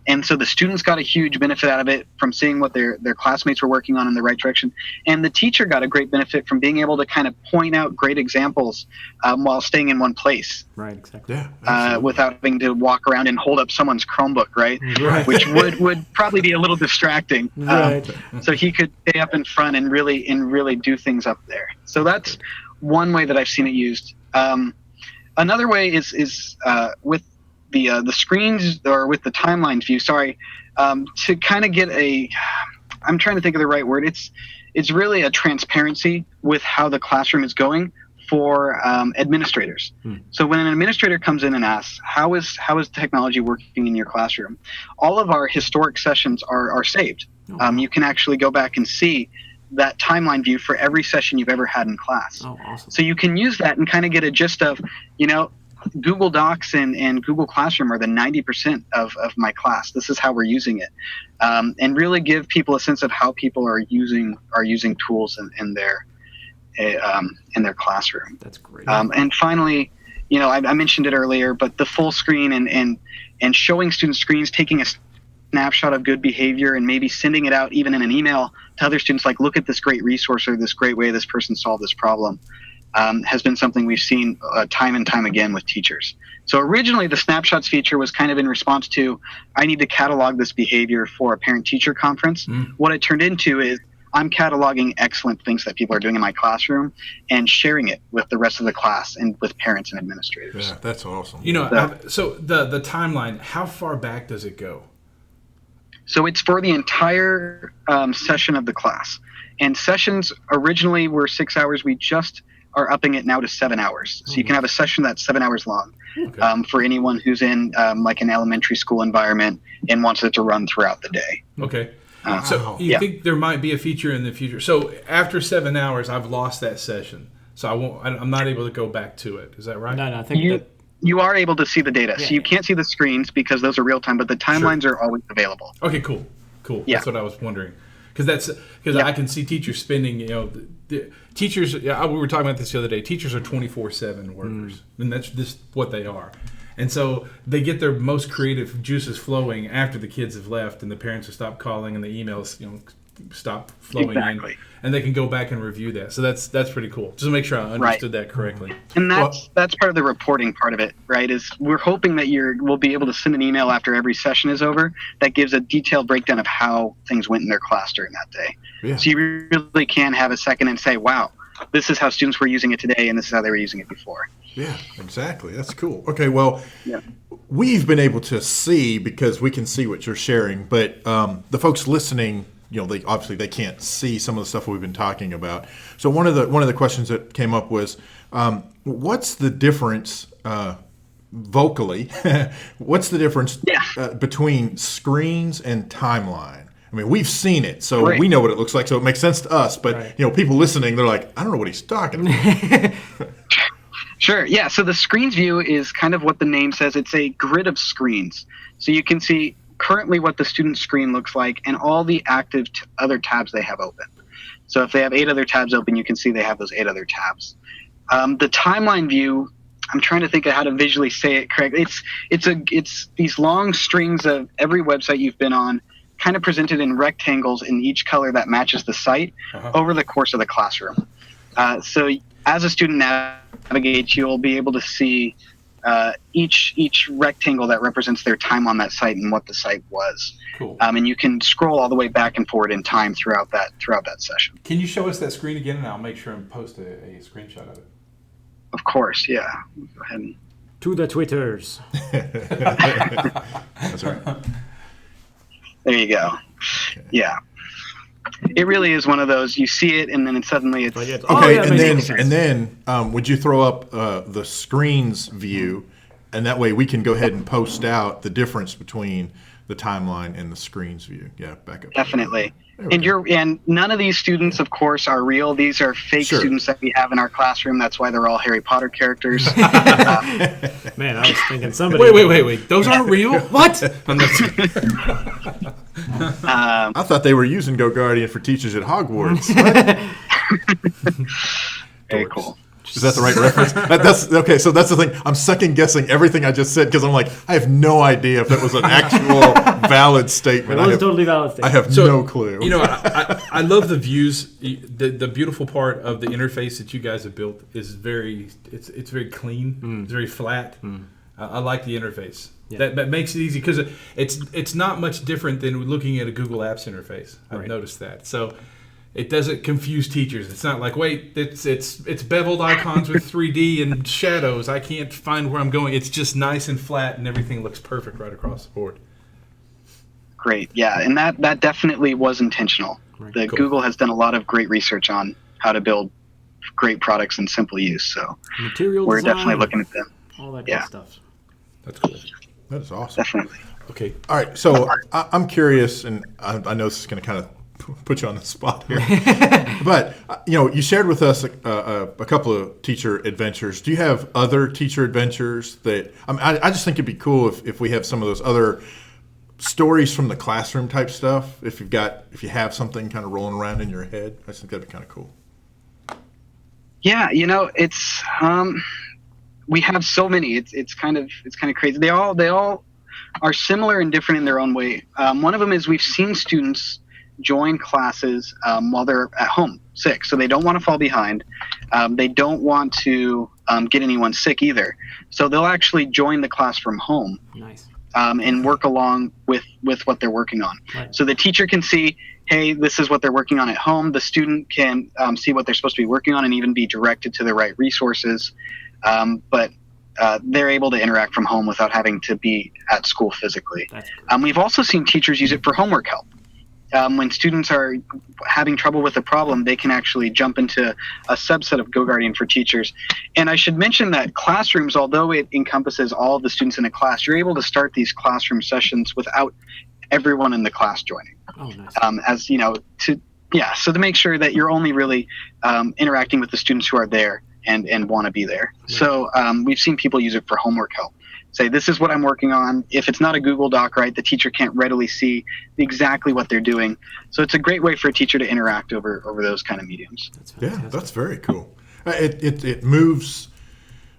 And so the students got a huge benefit out of it from seeing what their classmates were working on in the right direction. And the teacher got a great benefit from being able to kind of point out great examples while staying in one place. Right, exactly. Yeah, without having to walk around and hold up someone's Chromebook, right? Which would probably be a little distracting. Right. So he could stay up in front and really do things up there. So that's one way that I've seen it used. Another way is with the screens, or with the timeline view. Sorry, to kind of get I'm trying to think of the right word. It's really a transparency with how the classroom is going for administrators. So when an administrator comes in and asks, how is technology working in your classroom? All of our historic sessions are saved. You can actually go back and see that timeline view for every session you've ever had in class. Oh, awesome. So you can use that and kind of get a gist of, Google Docs and Google Classroom are the 90% of my class. This is how we're using it, and really give people a sense of how people are using tools in their classroom. That's great. And finally, I mentioned it earlier, but the full screen and showing students screens, taking a snapshot of good behavior and maybe sending it out even in an email to other students, like, look at this great resource or this great way this person solved this problem. Has been something we've seen time and time again with teachers. So originally the snapshots feature was kind of in response to, I need to catalog this behavior for a parent-teacher conference. What it turned into is, I'm cataloging excellent things that people are doing in my classroom and sharing it with the rest of the class and with parents and administrators. Yeah, that's awesome. So the timeline, how far back does it go? So it's for the entire session of the class. And sessions originally were 6 hours. We just are upping it now to 7 hours. So you can have a session that's 7 hours long for anyone who's in like an elementary school environment and wants it to run throughout the day. Okay. So you think there might be a feature in the future? So after 7 hours, I've lost that session. So I'm not able to go back to it. Is that right? No, I think you are able to see the data. Yeah. So you can't see the screens because those are real time, but the timelines are always available. Okay, cool. Yeah. That's what I was wondering. Because I can see teachers spending, the teachers. Yeah, we were talking about this the other day. Teachers are 24/7 workers, and that's just what they are. And so they get their most creative juices flowing after the kids have left, and the parents have stopped calling, and the emails, stop flowing Exactly. and they can go back and review that. So that's pretty cool. Just to make sure I understood that correctly. And that's part of the reporting part of it, right? Is we're hoping that we'll be able to send an email after every session is over that gives a detailed breakdown of how things went in their class during that day. Yeah. So you really can have a second and say, wow, this is how students were using it today, and this is how they were using it before. Yeah, exactly. That's cool. Okay, well, we've been able to see, because we can see what you're sharing, but the folks listening, they can't see some of the stuff we've been talking about. So one of the questions that came up was, what's the difference vocally? What's the difference between screens and timeline? I mean, we've seen it, so we know what it looks like, so it makes sense to us. But people listening, they're like, I don't know what he's talking about. Sure. Yeah. So the screens view is kind of what the name says. It's a grid of screens. So you can see currently what the student screen looks like and all the active other tabs they have open. So if they have 8 other tabs open, you can see they have those 8 other tabs. The timeline view, I'm trying to think of how to visually say it correctly. It's these long strings of every website you've been on, kind of presented in rectangles in each color that matches the site over the course of the classroom. So as a student navigates, you'll be able to see each rectangle that represents their time on that site and what the site was. Cool. And you can scroll all the way back and forward in time throughout that session. Can you show us that screen again, and I'll make sure and post a screenshot of it. Of course, yeah. Go ahead and to the Twitters. That's right. there you go. Okay. Yeah. It really is one of those, you see it and then suddenly it's okay. And then would you throw up the screens view, and that way we can go ahead and post out the difference between the timeline and the screens view. Yeah, back up. Definitely. And none of these students, of course, are real. These are fake students that we have in our classroom. That's why they're all Harry Potter characters. Man, I was thinking somebody. Wait. Those aren't real? What? I thought they were using GoGuardian for teachers at Hogwarts. Very cool. Is that the right reference? That's okay. So that's the thing. I'm second guessing everything I just said because I'm like, I have no idea if that was an actual valid statement. It was totally valid statement. I have no clue. You know, I love the views. The beautiful part of the interface that you guys have built is it's very clean. It's very flat. I like the interface. Yeah. That makes it easy because it's not much different than looking at a Google Apps interface. I've noticed that. So it doesn't confuse teachers. It's not like, wait, it's beveled icons with 3D and shadows. I can't find where I'm going. It's just nice and flat, and everything looks perfect right across the board. Great, yeah, and that definitely was intentional. Cool. Google has done a lot of great research on how to build great products in simple use. So we're definitely looking at them. All that good stuff. That's cool. That is awesome. Definitely. Okay. All right. So I'm curious, and I know this is going to kind of put you on the spot here, but you shared with us a couple of teacher adventures. Do you have other teacher adventures that I just think it'd be cool if we have some of those other stories from the classroom type stuff. If you have something kind of rolling around in your head, I just think that'd be kind of cool. Yeah, it's we have so many. It's kind of crazy. They all are similar and different in their own way. One of them is we've seen students join classes while they're at home sick, so they don't want to fall behind. They don't want to get anyone sick either, so they'll actually join the class from home. Nice. And work along with what they're working on. Right. So the teacher can see, hey, this is what they're working on at home. The student can see what they're supposed to be working on and even be directed to the right resources. But they're able to interact from home without having to be at school physically. We've also seen teachers use it for homework help. When students are having trouble with a problem, they can actually jump into a subset of GoGuardian for teachers. And I should mention that classrooms, although it encompasses all of the students in a class, you're able to start these classroom sessions without everyone in the class joining. Oh, nice. So to make sure that you're only really interacting with the students who are there and want to be there. Right. So we've seen people use it for homework help. Say, this is what I'm working on. If it's not a Google Doc, right, the teacher can't readily see exactly what they're doing. So it's a great way for a teacher to interact over those kind of mediums. That's very cool. It moves,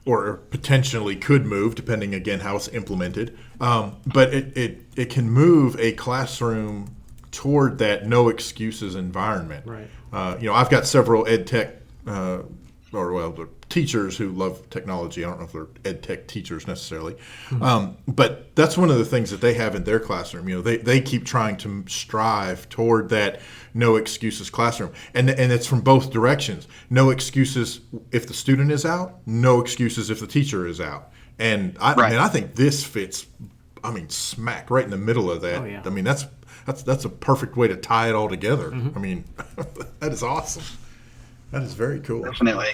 or potentially could move, depending, again, how it's implemented. But it can move a classroom toward that no excuses environment. Right. I've got several ed tech teachers who love technology. I don't know if they're ed tech teachers necessarily, but that's one of the things that they have in their classroom. They keep trying to strive toward that no excuses classroom, and it's from both directions. No excuses if the student is out, no excuses if the teacher is out. And I think this fits. Smack right in the middle of that. Oh, yeah. That's a perfect way to tie it all together. Mm-hmm. That is awesome. That is very cool. Definitely.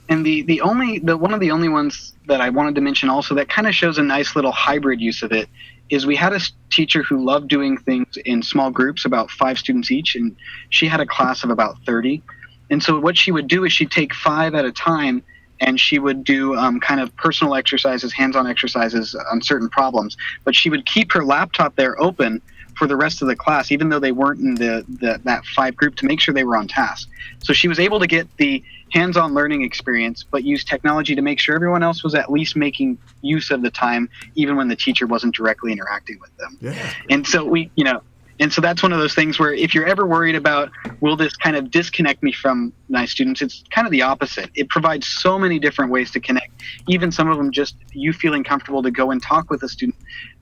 And one of the only ones that I wanted to mention also that kind of shows a nice little hybrid use of it is we had a teacher who loved doing things in small groups, about 5 students each, and she had a class of about 30. And so what she would do is she'd take 5 at a time, and she would do kind of personal exercises, hands-on exercises on certain problems. But she would keep her laptop there open for the rest of the class, even though they weren't in that 5 group, to make sure they were on task. So she was able to get the hands-on learning experience, but use technology to make sure everyone else was at least making use of the time, even when the teacher wasn't directly interacting with them. Yeah. And so and so that's one of those things where if you're ever worried about, will this kind of disconnect me from my students, it's kind of the opposite. It provides so many different ways to connect, even some of them just you feeling comfortable to go and talk with a student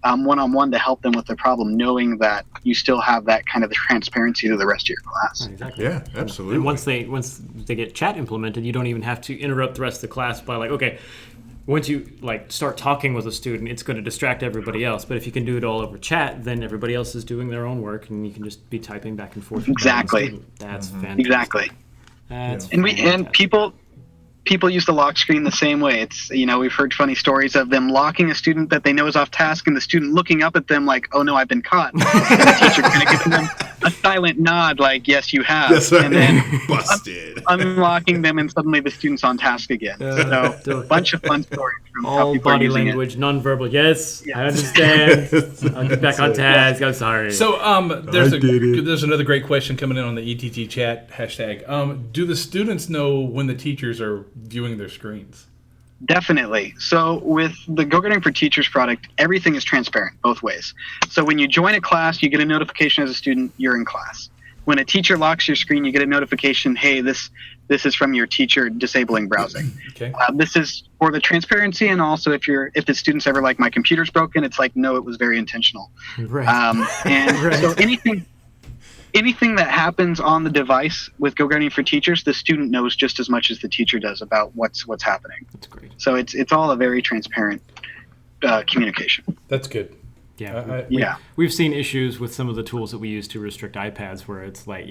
one-on-one to help them with their problem, knowing that you still have that kind of transparency to the rest of your class. Exactly. Yeah, absolutely. And once they get chat implemented, you don't even have to interrupt the rest of the class by once you start talking with a student, it's going to distract everybody else. But if you can do it all over chat, then everybody else is doing their own work, and you can just be typing back and forth. Exactly. That's fantastic. Exactly. That's and fantastic. people people use the lock screen the same way. It's, we've heard funny stories of them locking a student that they know is off task, and the student looking up at them like, "Oh no, I've been caught." And the teacher kind of giving them a silent nod like, "Yes, you have." Yes, and then busted. unlocking them, and suddenly the student's on task again. So a bunch of fun stories from how All people are body using language, nonverbal. Yes, Yeah. I understand. I'll get back on task. I'm sorry. So there's I did it. there's another great question coming in on the ETT chat hashtag. Do the students know when the teachers are viewing their screens? Definitely. So with the GoGuardian for Teachers product, everything is transparent both ways. So when you join a class, you get a notification as a student, you're in class. When a teacher locks your screen, you get a notification, hey, this is from your teacher disabling browsing. Okay. This is for the transparency, and also if the student's ever like, my computer's broken, it's like, no, it was very intentional. Right. And so anything that happens on the device with GoGuardian for Teachers, the student knows just as much as the teacher does about what's happening. That's great. So it's all a very transparent communication. That's good. Yeah. We've seen issues with some of the tools that we use to restrict iPads where it's like,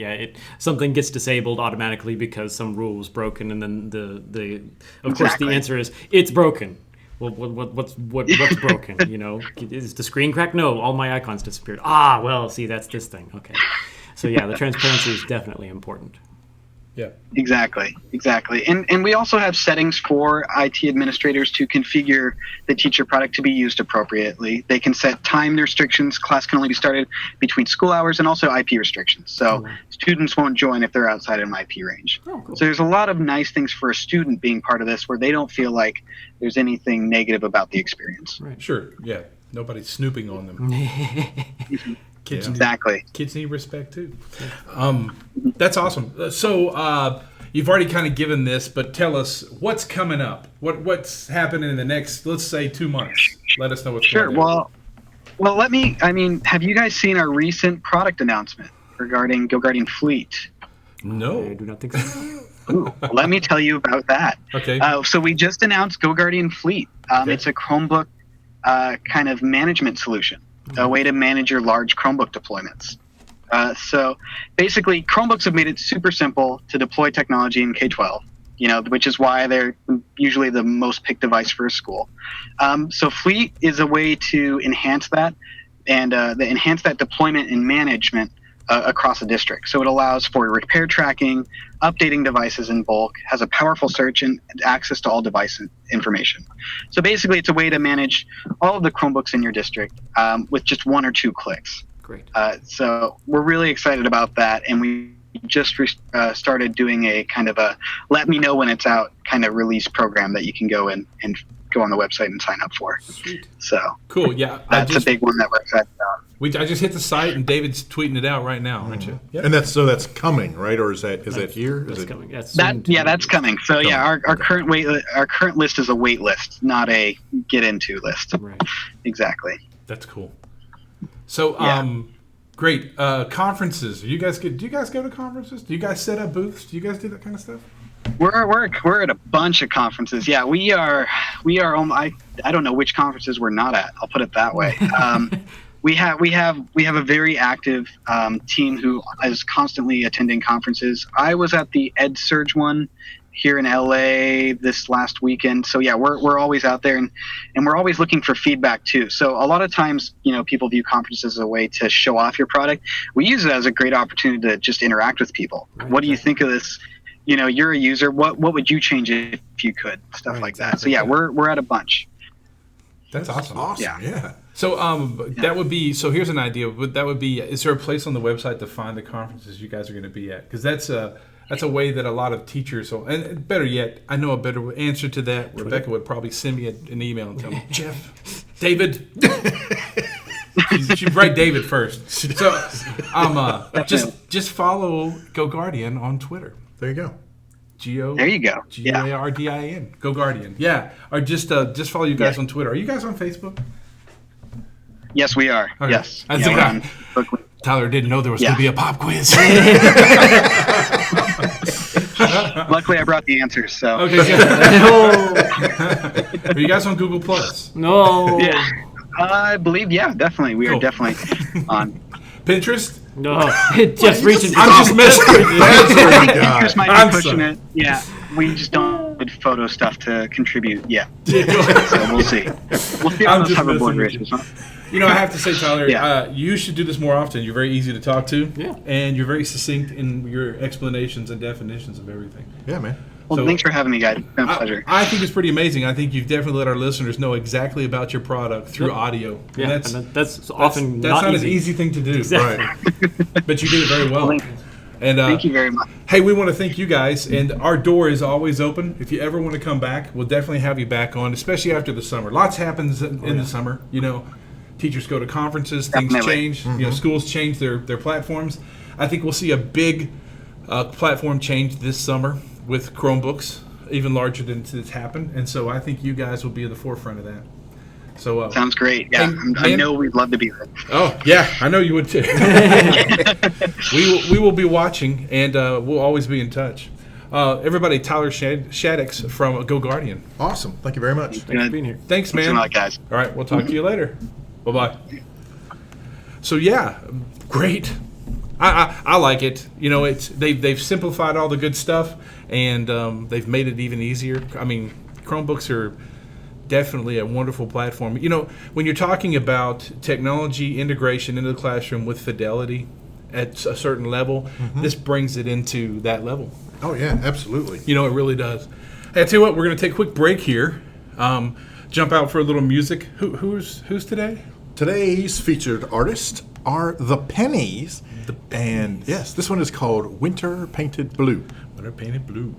something gets disabled automatically because some rule was broken, and then of course the answer is it's broken. Well, what's broken? Is the screen cracked? No, all my icons disappeared. Well, see, that's this thing. Okay. So the transparency is definitely important. Yeah. Exactly. And we also have settings for IT administrators to configure the teacher product to be used appropriately. They can set time restrictions. Class can only be started between school hours, and also IP restrictions. So students won't join if they're outside of an IP range. Oh, cool. So there's a lot of nice things for a student being part of this where they don't feel like there's anything negative about the experience. Right. Sure. Yeah. Nobody's snooping on them. Exactly. Kids need respect too. That's awesome. So you've already kind of given this, but tell us what's coming up. What's happening in the next, let's say, 2 months. Let us know what's going on. Well, have you guys seen our recent product announcement regarding GoGuardian Fleet? No. I do not think so. Ooh, let me tell you about that. Okay. So we just announced GoGuardian Fleet. It's a Chromebook kind of management solution, a way to manage your large Chromebook deployments. So basically, Chromebooks have made it super simple to deploy technology in K-12, which is why they're usually the most picked device for a school. So Fleet is a way to enhance that and enhance that deployment and management across a district. So it allows for repair tracking, updating devices in bulk, has a powerful search, and access to all device information. So basically, it's a way to manage all of the Chromebooks in your district with just 1 or 2 clicks. Great. So we're really excited about that, and we just started doing a kind of a let me know when it's out kind of release program that you can go in and go on the website and sign up for. Sweet. So Cool. Yeah. that's a big one that we're excited about. I just hit the site and David's tweeting it out right now, aren't you? Yep. And that's coming, right? Or is that here? That's Is it coming. That's That's coming. So yeah, our current our current list is a wait list, not a get into list. Right. Exactly. That's cool. So, great. Conferences. Do you guys go to conferences? Do you guys set up booths? Do you guys do that kind of stuff? We're at a bunch of conferences. Yeah, we are. I don't know which conferences we're not at. I'll put it that way. We have a very active team who is constantly attending conferences. I was at the EdSurge one here in LA this last weekend. So yeah, we're always out there, and we're always looking for feedback too. So a lot of times, people view conferences as a way to show off your product. We use it as a great opportunity to just interact with people. Right, what do you think of this? You're a user. What would you change if you could? Stuff like that. So yeah, we're at a bunch. That's awesome. Yeah. So that would be. So here's an idea. That would be. Is there a place on the website to find the conferences you guys are going to be at? Because that's a way that a lot of teachers. And better yet, I know a better answer to that. Rebecca would probably send me an email and tell me, Jeff, David. She'd write David first. So just follow GoGuardian on Twitter. There you go. There you go. GoGuardian. GoGuardian. Yeah. Or just follow you guys on Twitter. Are you guys on Facebook? Yes, we are. Okay. Yes. That's Tyler didn't know there was going to be a pop quiz. Luckily, I brought the answers. So. Okay. Are you guys on Google Plus? No. Yeah. I believe, definitely. We are definitely on. Pinterest? No. Just reaching. I'm just messing with you. Pinterest might be pushing it. Yeah. We just don't good photo stuff to contribute yet. Yeah, go ahead. So we'll see. We'll see I'm on those just hoverboard messing with races. Huh? You know, I have to say, Tyler, Yeah. you should do this more often. You're very easy to talk to, Yeah. and you're very succinct in your explanations and definitions of everything. Yeah, man. Well, So- thanks for having me, guys. It's been a pleasure. I think it's pretty amazing. I think you've definitely let our listeners know exactly about your product through audio. Yeah, And that's often that's not easy. an easy thing to do, Exactly. Right. but you did it very well. And Thank you very much. hey, we want to thank you guys, and our door is always open. If you ever want to come back, we'll definitely have you back on, especially after the summer. Lots happens in the summer. You know, teachers go to conferences, things Definitely. change. You know, schools change their platforms. I think we'll see a big platform change this summer with Chromebooks, even larger than it's happened. And so I think you guys will be at the forefront of that. So Sounds great. Yeah, Hey, I man. know we'd love to be there. oh yeah, I know you would too. we will be watching, and we'll always be in touch. Everybody, Tyler Shaddix from GoGuardian. Awesome. Thank you very much. Thanks for being here. Thanks, Thanks a man. lot, guys. All right, we'll talk to you later. Bye bye. So yeah, great. I like it. You know, they've simplified all the good stuff, and they've made it even easier. I mean, Chromebooks are definitely a wonderful platform. You know, when you're talking about technology integration into the classroom with fidelity at a certain level, this brings it into that level. Oh, yeah, absolutely. You know, it really does. Hey, I tell you what, we're going to take a quick break here. Jump out for a little music. Who's today? Today's featured artists are the Pennies. And yes, this one is called Winter Painted Blue. Winter Painted Blue.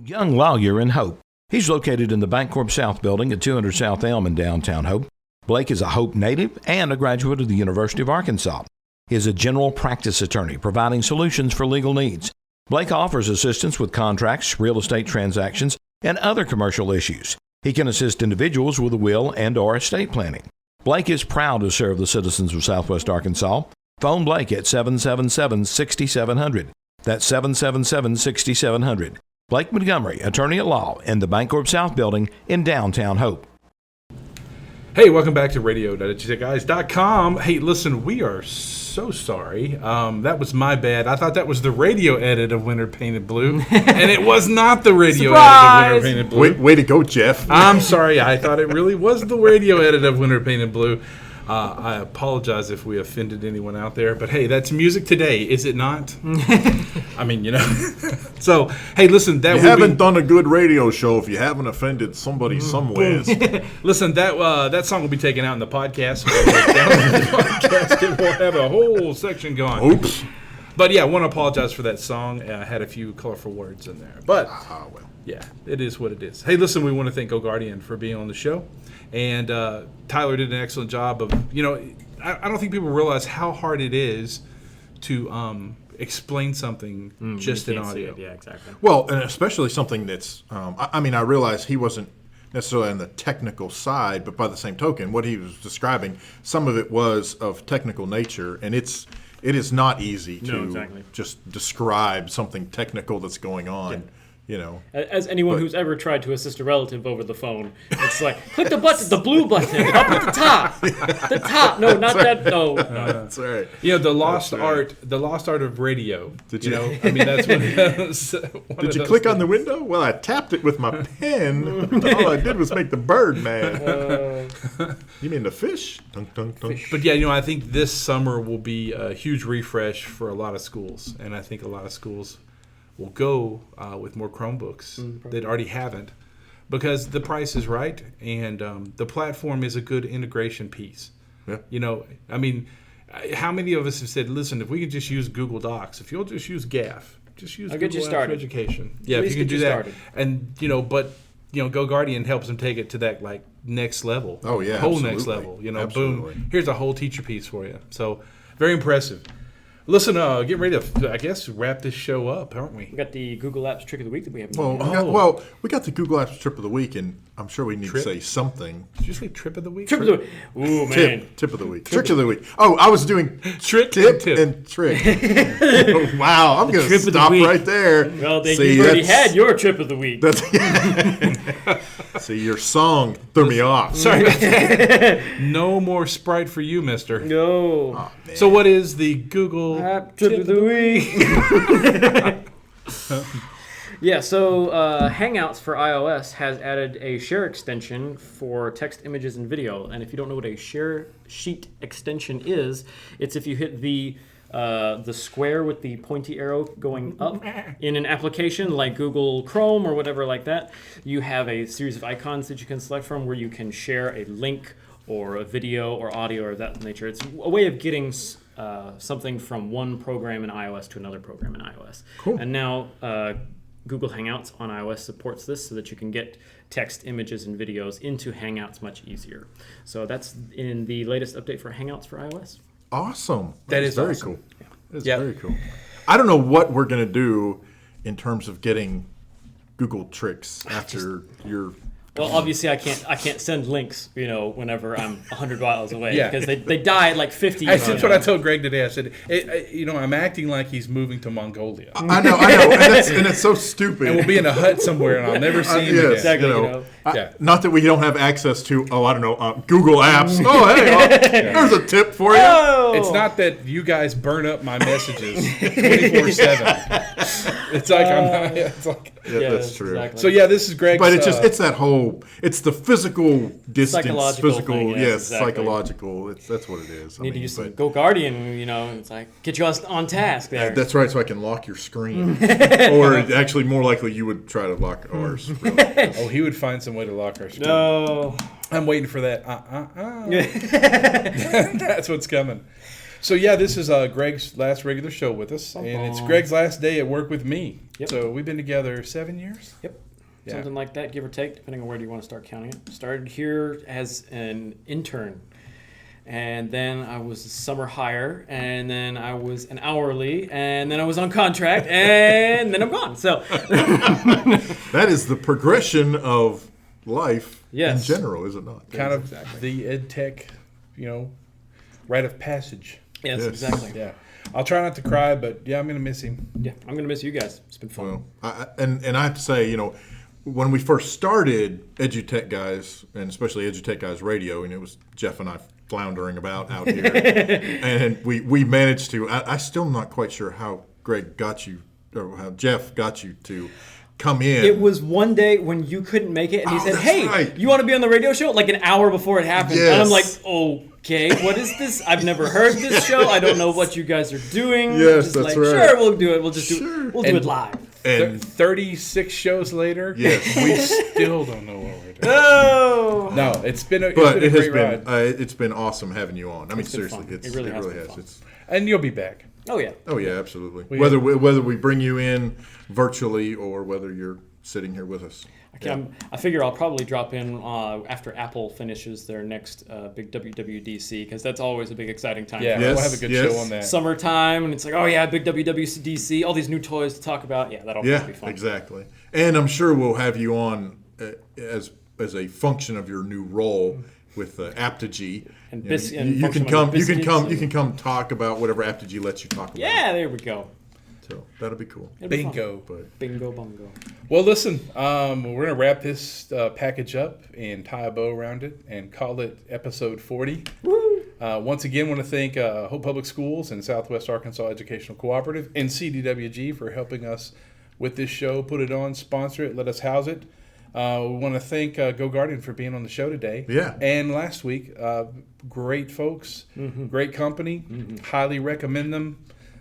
Young lawyer in Hope. He's located in the Bancorp South building at 200 South Elm in downtown Hope. Blake is a Hope native and a graduate of the University of Arkansas. He is a general practice attorney providing solutions for legal needs. Blake offers assistance with contracts, real estate transactions, and other commercial issues. He can assist individuals with a will and/or estate planning. Blake is proud to serve the citizens of Southwest Arkansas. Phone Blake at 777-6700. That's 777-6700. Blake Montgomery, attorney at law in the Bancorp South building in downtown Hope. Hey, welcome back to radio.edutechguys.com. Hey, listen, we are so sorry. That was my bad. I thought that was the radio edit of Winter Painted Blue, and it was not the radio edit of Winter Painted Blue. Way to go, Jeff. I'm sorry. I thought it really was the radio edit of Winter Painted Blue. I apologize if we offended anyone out there, but hey, that's music today, is it not? I mean, So, hey, listen, you haven't done a good radio show if you haven't offended somebody somewhere. Listen, that song will be taken out in the podcast. We'll have a whole section gone. Oops. But yeah, I want to apologize for that song. I had a few colorful words in there, but yeah, it is what it is. Hey, listen, we want to thank GoGuardian for being on the show. And Tyler did an excellent job of, I don't think people realize how hard it is to explain something just in audio. Yeah, exactly. Well, and especially something that's, I realize he wasn't necessarily on the technical side, but by the same token, what he was describing, some of it was of technical nature, and it is not easy to just describe something technical that's going on. Yeah. As anyone who's ever tried to assist a relative over the phone, it's like, click the button, the blue button, up at the top. The top. No, not that. No. That's right. The lost art of radio. Did you know? I mean, that's what it is. Did you click on the window? Well, I tapped it with my pen. All I did was make the bird mad. You mean the fish? Dun, dun, dun. Fish. But yeah, I think this summer will be a huge refresh for a lot of schools, and I think a lot of schools will go with more Chromebooks that already haven't, because the price is right and the platform is a good integration piece. Yeah. How many of us have said, listen, if we could just use Google Docs, if you'll just use GAF, just use Google Apps for Education. Yeah, if you can do that. Started. And, GoGuardian helps them take it to that next level. Oh, yeah, whole absolutely. next level. Absolutely. Boom, here's a whole teacher piece for you. So very impressive. Listen, getting ready to, I guess, wrap this show up, aren't we? We got the Google Apps Trick of the Week that we haven't Well, done yet. we got the Google Apps Trip of the Week, and I'm sure we need to say something. Did you say Trip of the Week? Trip of the Week. Ooh, man. Tip of the Week. Trick of the Week. Oh, I was doing Trick tip tip. and trick. Wow, I'm going to Trip of the stop week. right there. Well, you've already had your Trip of the Week. See, your song threw me off. Sorry about that. No more Sprite for you, mister. No. Oh, man. So what is the Google Trip of the Week? Yeah, so Hangouts for iOS has added a share extension for text, images, and video. And if you don't know what a share sheet extension is, it's if you hit the square with the pointy arrow going up in an application like Google Chrome or whatever like that, you have a series of icons that you can select from where you can share a link or a video or audio or that nature. It's a way of getting something from one program in iOS to another program in iOS. Cool. And now Google Hangouts on iOS supports this so that you can get text, images, and videos into Hangouts much easier. So that's in the latest update for Hangouts for iOS. Awesome. That is very awesome. cool. It's very cool. I don't know what we're going to do in terms of getting Google tricks after your... Well, obviously, I can't send links, whenever I'm 100 miles away because they die at like 50. That's what I told Greg today. I said, I'm acting like he's moving to Mongolia. I know, and it's so stupid. And we'll be in a hut somewhere, and I'll never see him again. Exactly. Not that we don't have access to, Google Apps. Oh, hey, there's a tip for you. Oh! It's not that you guys burn up my messages 24/7. It's like I'm not. It's like that's true. Exactly. So this is Greg's. But it's that whole, it's the physical distance, Psychological thing, exactly. Psychological. That's what it is. Need to use some GoGuardian, it's like get you on task there. That's right, so I can lock your screen. Or actually, more likely, you would try to lock ours. Really. Oh, he would find some way to lock our screen. No. I'm waiting for that. That's what's coming. So this is Greg's last regular show with us, and it's Greg's last day at work with me. Yep. So we've been together 7 years. Yep. something like that, give or take, depending on where do you want to start counting it. Started here as an intern. And then I was a summer hire, and then I was an hourly, and then I was on contract, and then I'm gone. So that is the progression of life in general, is it not? Kind of the ed tech, rite of passage. Yes, exactly. Yeah. I'll try not to cry, but I'm going to miss him. Yeah, I'm going to miss you guys. It's been fun. Well, and I have to say, when we first started EduTechGuys, and especially EduTechGuys Radio, and it was Jeff and I floundering about out here, and we managed to. I still am not quite sure how Greg got you, or how Jeff got you to come in. It was one day when you couldn't make it, and he said, "Hey, you want to be on the radio show?" Like an hour before it happened, and I'm like, "Okay, what is this? I've never heard this show. I don't know what you guys are doing." Yes, that's right. Sure, we'll do it. We'll just do it live. And 36 shows later, we still don't know what we're doing. No, it's been a great ride. It's been awesome having you on. I mean, seriously, it really has. And you'll be back. Oh yeah, absolutely. Whether we bring you in virtually or whether you're sitting here with us. I figure I'll probably drop in after Apple finishes their next big WWDC, because that's always a big exciting time. Yeah, we'll have a good show on that. Summertime, and it's like, big WWDC, all these new toys to talk about. Yeah, that'll probably be fun. Exactly. And I'm sure we'll have you on as a function of your new role with Aptigee. And you can come talk about whatever Aptigee lets you talk about. Yeah, there we go. So that'll be cool. Bingo. Bingo bongo. Well, listen, we're going to wrap this package up and tie a bow around it and call it episode 40. Woo! Once again, want to thank Hope Public Schools and Southwest Arkansas Educational Cooperative and CDWG for helping us with this show, put it on, sponsor it, let us house it. We want to thank GoGuardian for being on the show today. Yeah. And last week, great folks, great company, highly recommend them.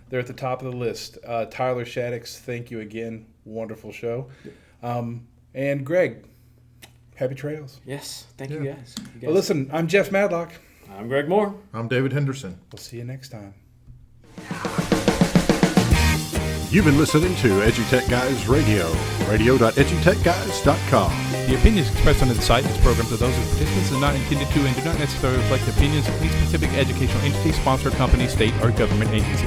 They're at the top of the list. Tyler Shaddix, thank you again. Wonderful show. And Greg, happy trails. Yes, thank you guys. Well, listen, I'm Jeff Madlock. I'm Greg Moore. I'm David Henderson. We'll see you next time. You've been listening to EduTechGuys Radio, radio.edutechguys.com. The opinions expressed on the site and its programs are those of participants and not intended to and do not necessarily reflect the opinions of any specific educational entity, sponsor, company, state, or government agency.